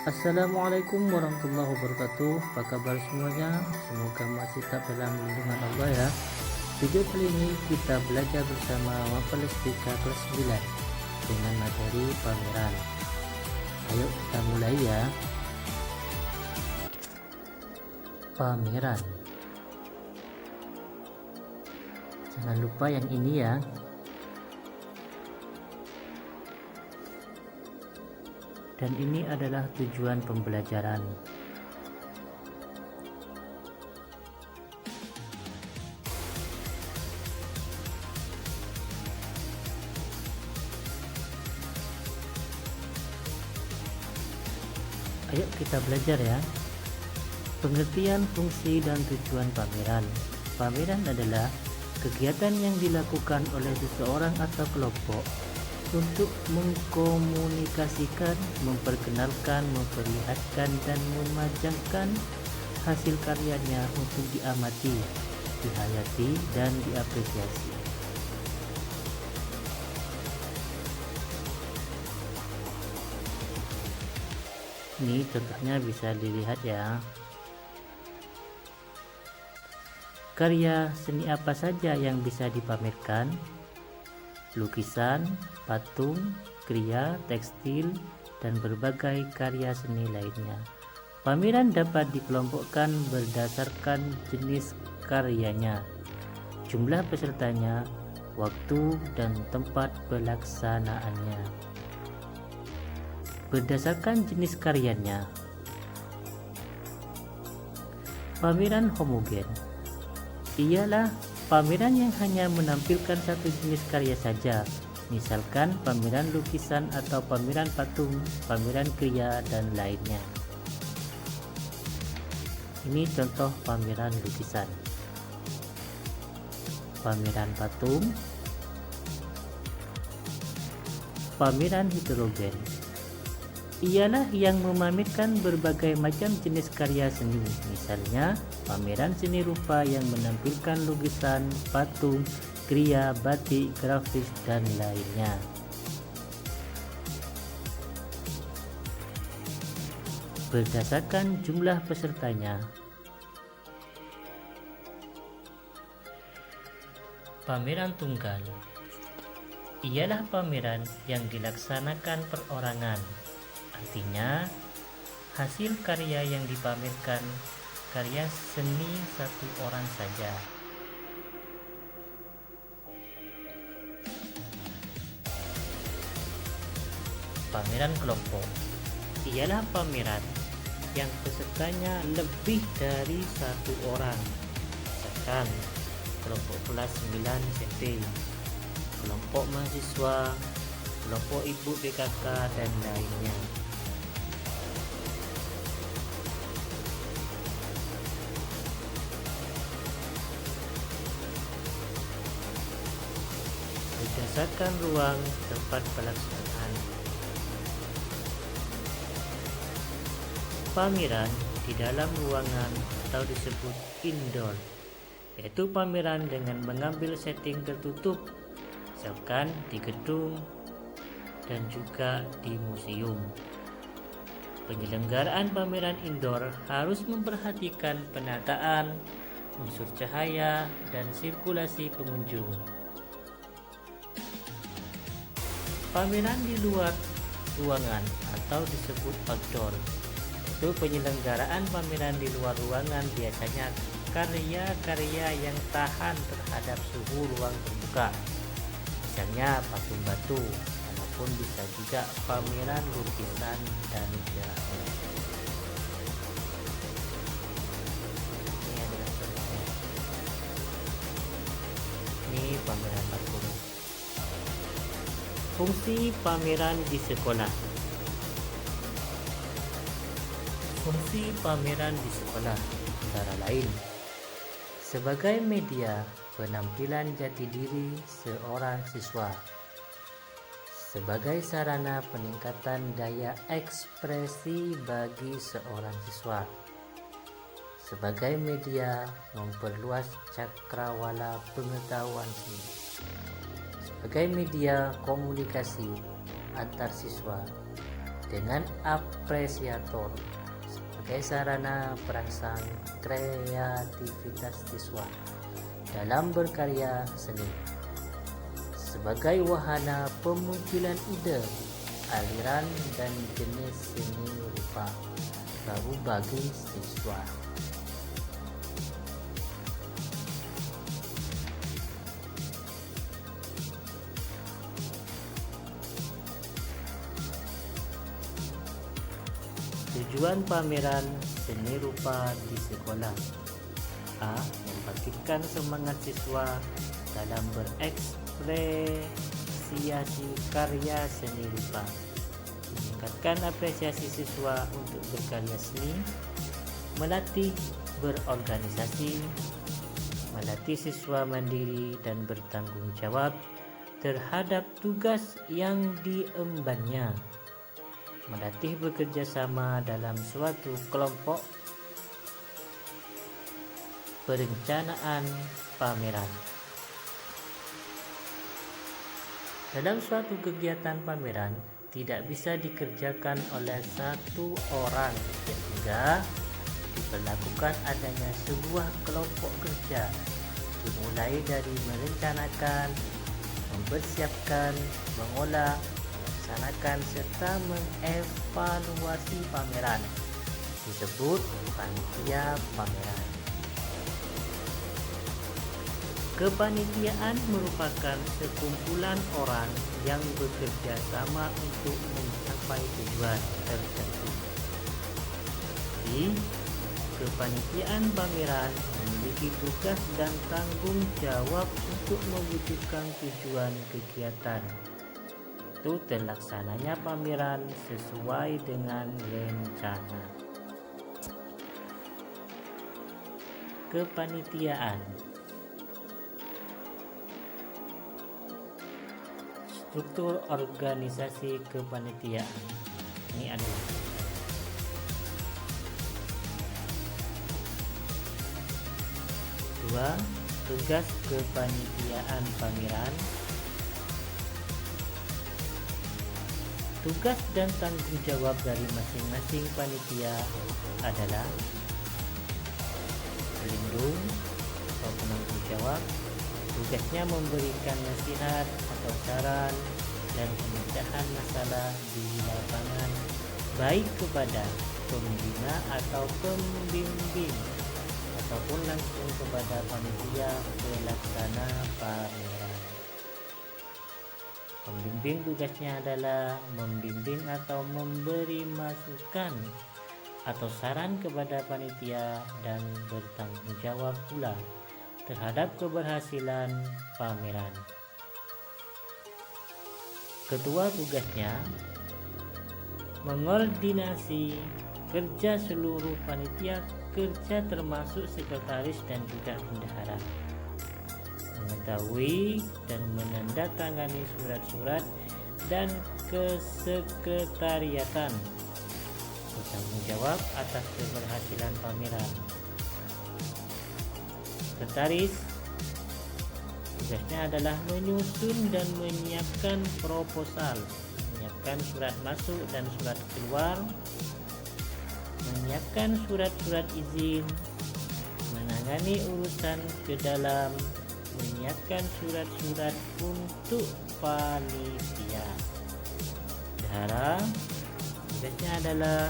Assalamualaikum warahmatullahi wabarakatuh. Apa kabar semuanya? Semoga masih tetap dalam lindungan Allah ya. Video kali ini kita belajar bersama Mapelestika kelas 9 dengan materi pameran. Ayo kita mulai ya. Pameran. Jangan lupa yang ini ya. Dan ini adalah tujuan pembelajaran. Ayo kita belajar ya. Pengertian, fungsi, dan tujuan pameran. Pameran adalah kegiatan yang dilakukan oleh seseorang atau kelompok untuk mengkomunikasikan, memperkenalkan, memperlihatkan, dan memajangkan hasil karyanya untuk diamati, dihayati, dan diapresiasi. Ini contohnya bisa dilihat ya. Karya seni apa saja yang bisa dipamerkan? Lukisan, patung, kriya, tekstil, dan berbagai karya seni lainnya. Pameran dapat dikelompokkan berdasarkan jenis karyanya, jumlah pesertanya, waktu, dan tempat pelaksanaannya. Berdasarkan jenis karyanya, pameran homogen ialah pameran yang hanya menampilkan satu jenis karya saja, misalkan pameran lukisan atau pameran patung, pameran kriya, dan lainnya. Ini contoh pameran lukisan. Pameran patung, pameran heterogen ialah yang memamerkan berbagai macam jenis karya seni, misalnya pameran seni rupa yang menampilkan lukisan, patung, kriya, batik, grafis, dan lainnya. Berdasarkan jumlah pesertanya, pameran tunggal ialah pameran yang dilaksanakan perorangan. Artinya, hasil karya yang dipamerkan karya seni satu orang saja. Pameran kelompok ialah pameran yang pesertanya lebih dari satu orang, misalkan kelompok kelas 9 SMP, kelompok mahasiswa, kelompok ibu PKK, dan lainnya. Berdasarkan ruang tempat pelaksanaan, pameran di dalam ruangan atau disebut indoor, yaitu pameran dengan mengambil setting tertutup, misalkan di gedung dan juga di museum. Penyelenggaraan pameran indoor harus memperhatikan penataan, unsur cahaya, dan sirkulasi pengunjung. Pameran di luar ruangan atau disebut outdoor, itu penyelenggaraan pameran di luar ruangan biasanya karya-karya yang tahan terhadap suhu ruang terbuka, misalnya patung batu, ataupun bisa juga pameran lukisan dan grafis. Ini adalah contohnya. Ini pameran patung. Fungsi pameran di sekolah. Fungsi pameran di sekolah antara lain sebagai media penampilan jati diri seorang siswa, sebagai sarana peningkatan daya ekspresi bagi seorang siswa, sebagai media memperluas cakrawala pengetahuan seni, sebagai media komunikasi antar siswa, dengan apresiator sebagai sarana perangsang kreativitas siswa dalam berkarya seni, sebagai wahana pemunculan ide, aliran, dan jenis seni rupa baru bagi siswa. Tujuan pameran seni rupa di sekolah: A. Membangkitkan semangat siswa dalam berekspresiasi karya seni rupa, meningkatkan apresiasi siswa untuk berkarya seni, melatih berorganisasi, melatih siswa mandiri dan bertanggung jawab terhadap tugas yang diembannya, melatih bekerja sama dalam suatu kelompok, perencanaan pameran. Dalam suatu kegiatan pameran tidak bisa dikerjakan oleh satu orang, sehingga diperlakukan adanya sebuah kelompok kerja, dimulai dari merencanakan, mempersiapkan, mengolah, melaksanakan, serta mengevaluasi pameran, disebut panitia pameran. Kepanitiaan merupakan sekumpulan orang yang bekerja sama untuk mencapai tujuan tertentu. Di kepanitiaan pameran memiliki tugas dan tanggung jawab untuk mewujudkan tujuan kegiatan itu terlaksananya pameran sesuai dengan rencana. Kepanitiaan. Struktur organisasi kepanitiaan ini adalah: dua, tugas kepanitiaan pameran. Tugas dan tanggung jawab dari masing-masing panitia adalah: pelindung atau penanggung jawab, tugasnya memberikan nasihat atau saran dan pemecahan masalah di lapangan, baik kepada pembina atau pembimbing ataupun langsung kepada panitia pelaksana pameran. Pembimbing tugasnya adalah membimbing atau memberi masukan atau saran kepada panitia dan bertanggung jawab pula terhadap keberhasilan pameran. Ketua tugasnya mengordinasi kerja seluruh panitia kerja termasuk sekretaris dan juga bendahara, mengetahui dan menandatangani surat-surat dan kesekretariatan, bertanggung jawab atas keberhasilan pameran. Sekretaris tugasnya adalah menyusun dan menyiapkan proposal, menyiapkan surat masuk dan surat keluar, menyiapkan surat-surat izin, menangani urusan ke dalam, menyiapkan surat-surat untuk panitia. Bendahara tugasnya adalah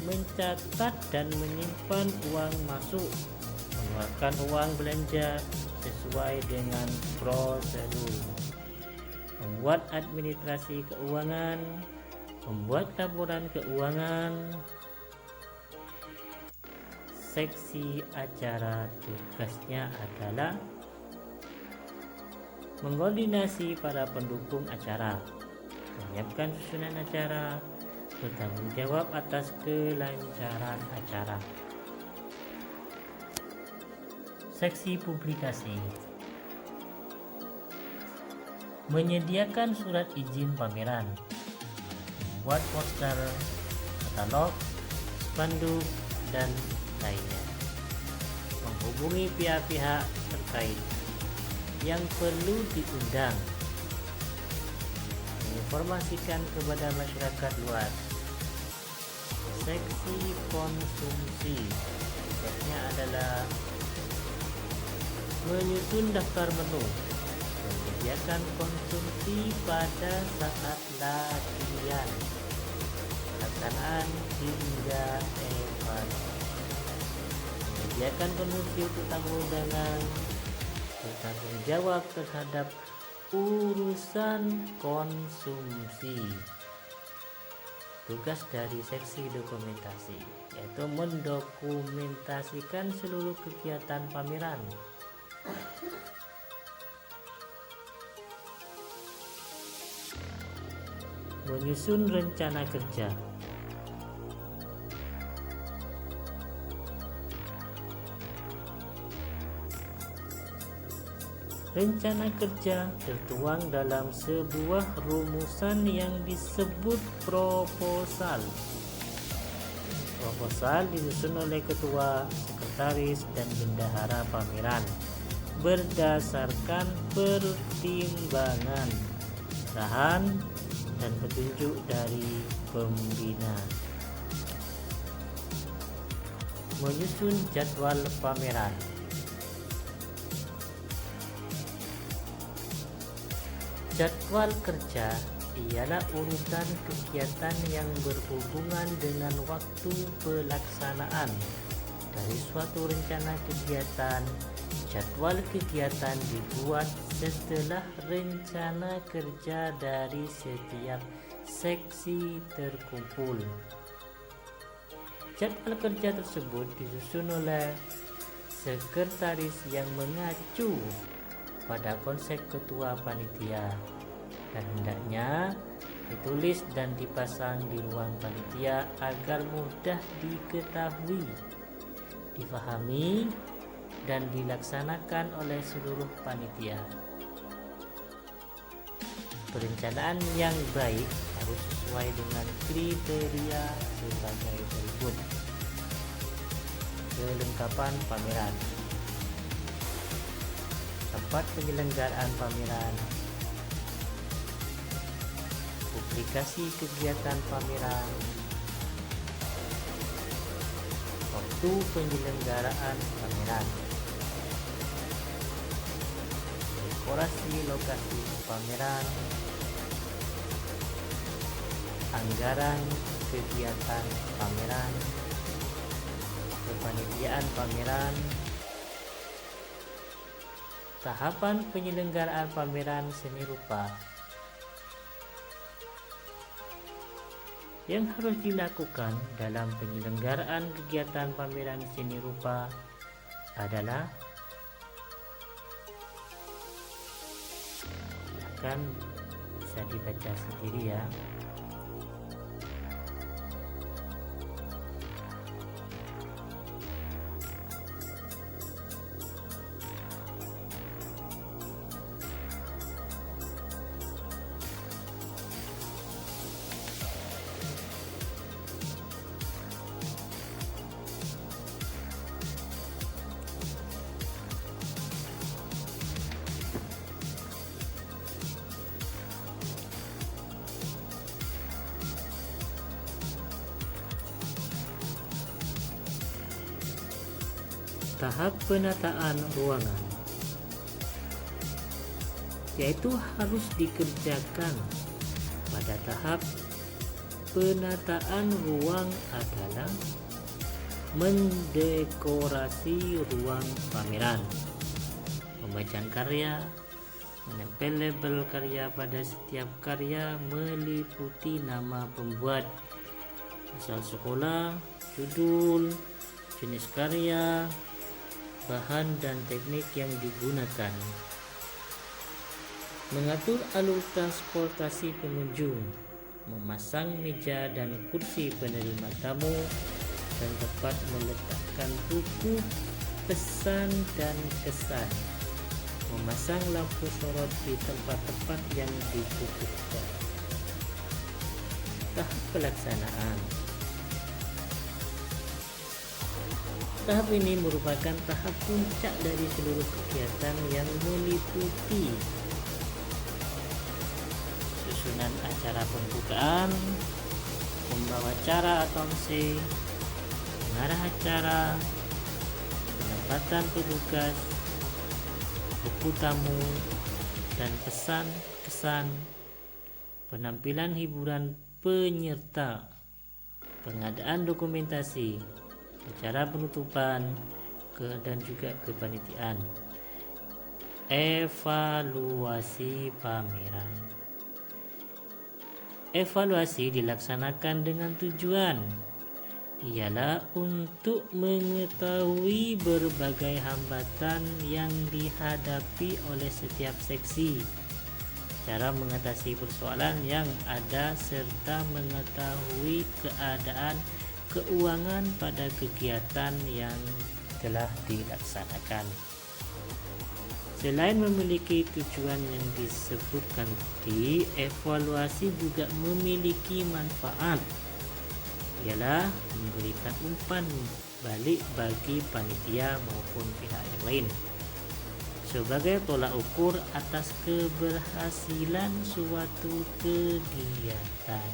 mencatat dan menyimpan uang masuk, mengeluarkan uang belanja sesuai dengan prosedur, membuat administrasi keuangan, membuat laporan keuangan. Seksi acara tugasnya adalah mengkoordinasi para pendukung acara, menyiapkan susunan acara, bertanggung jawab atas kelancaran acara. Seksi publikasi, menyediakan surat izin pameran, membuat poster, katalog, spanduk, dan lainnya, menghubungi pihak-pihak terkait yang perlu diundang, menginformasikan kepada masyarakat luas. Seksi konsumsi tugasnya adalah menyusun daftar menu, menyediakan konsumsi pada saat latihan, pelaksanaan hingga evaluasi, menyediakan kondisi untuk tamu undangan, bertanggung jawab terhadap urusan konsumsi. Tugas dari seksi dokumentasi yaitu mendokumentasikan seluruh kegiatan pameran. Menyusun rencana kerja. Rencana kerja tertuang dalam sebuah rumusan yang disebut proposal. Proposal disusun oleh ketua, sekretaris, dan bendahara pameran berdasarkan pertimbangan, arahan, dan petunjuk dari pembina. Menyusun jadwal pameran. Jadwal kerja ialah urutan kegiatan yang berhubungan dengan waktu pelaksanaan dari suatu rencana kegiatan. Jadwal kegiatan dibuat setelah rencana kerja dari setiap seksi terkumpul. Jadwal kerja tersebut disusun oleh sekretaris yang mengacu pada konsep ketua panitia, dan hendaknya ditulis dan dipasang di ruang panitia agar mudah diketahui, difahami, dan dilaksanakan oleh seluruh panitia. Perencanaan yang baik harus sesuai dengan kriteria sebagai berikut. Kelengkapan pameran. Tempat penyelenggaraan pameran, publikasi kegiatan pameran, waktu penyelenggaraan pameran, dekorasi lokasi pameran, anggaran kegiatan pameran, kepanitiaan pameran, tahapan penyelenggaraan pameran seni rupa. Yang harus dilakukan dalam penyelenggaraan kegiatan pameran seni rupa adalah akan bisa dibaca sendiri ya. Tahap penataan ruangan, yaitu harus dikerjakan pada tahap penataan ruang adalah mendekorasi ruang pameran, pembacaan karya, menempel label karya pada setiap karya meliputi nama pembuat, asal sekolah, judul, jenis karya, bahan dan teknik yang digunakan. Mengatur alur transportasi pengunjung, memasang meja dan kursi penerima tamu, dan tempat meletakkan buku, pesan dan kesan. Memasang lampu sorot di tempat-tempat yang ditentukan. Tahap pelaksanaan. Tahap ini merupakan tahap puncak dari seluruh kegiatan yang meliputi penyusunan acara pembukaan, pembawa acara atau MC, pengarah acara, penempatan petugas, buku tamu, dan pesan-kesan, penampilan hiburan penyerta, pengadaan dokumentasi, acara penutupan, dan juga kepanitiaan. Evaluasi pameran. Evaluasi dilaksanakan dengan tujuan ialah untuk mengetahui berbagai hambatan yang dihadapi oleh setiap seksi, cara mengatasi persoalan yang ada, serta mengetahui keadaan keuangan pada kegiatan yang telah dilaksanakan. Selain memiliki tujuan yang disebutkan tadi, evaluasi juga memiliki manfaat, ialah memberikan umpan balik bagi panitia maupun pihak yang lain sebagai tolak ukur atas keberhasilan suatu kegiatan.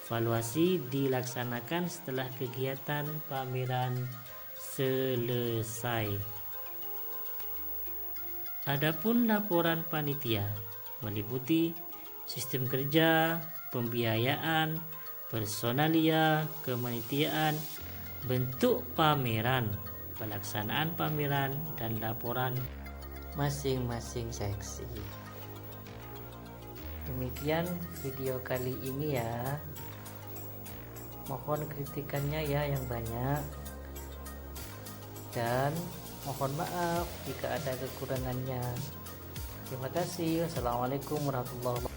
Evaluasi dilaksanakan setelah kegiatan pameran selesai. Adapun laporan panitia meliputi sistem kerja, pembiayaan, personalia, kepanitiaan, bentuk pameran, pelaksanaan pameran, dan laporan masing-masing seksi. Demikian video kali ini ya. Mohon kritikannya ya yang banyak, dan mohon maaf jika ada kekurangannya. Terima kasih. Wassalamualaikum warahmatullahi wabarakatuh.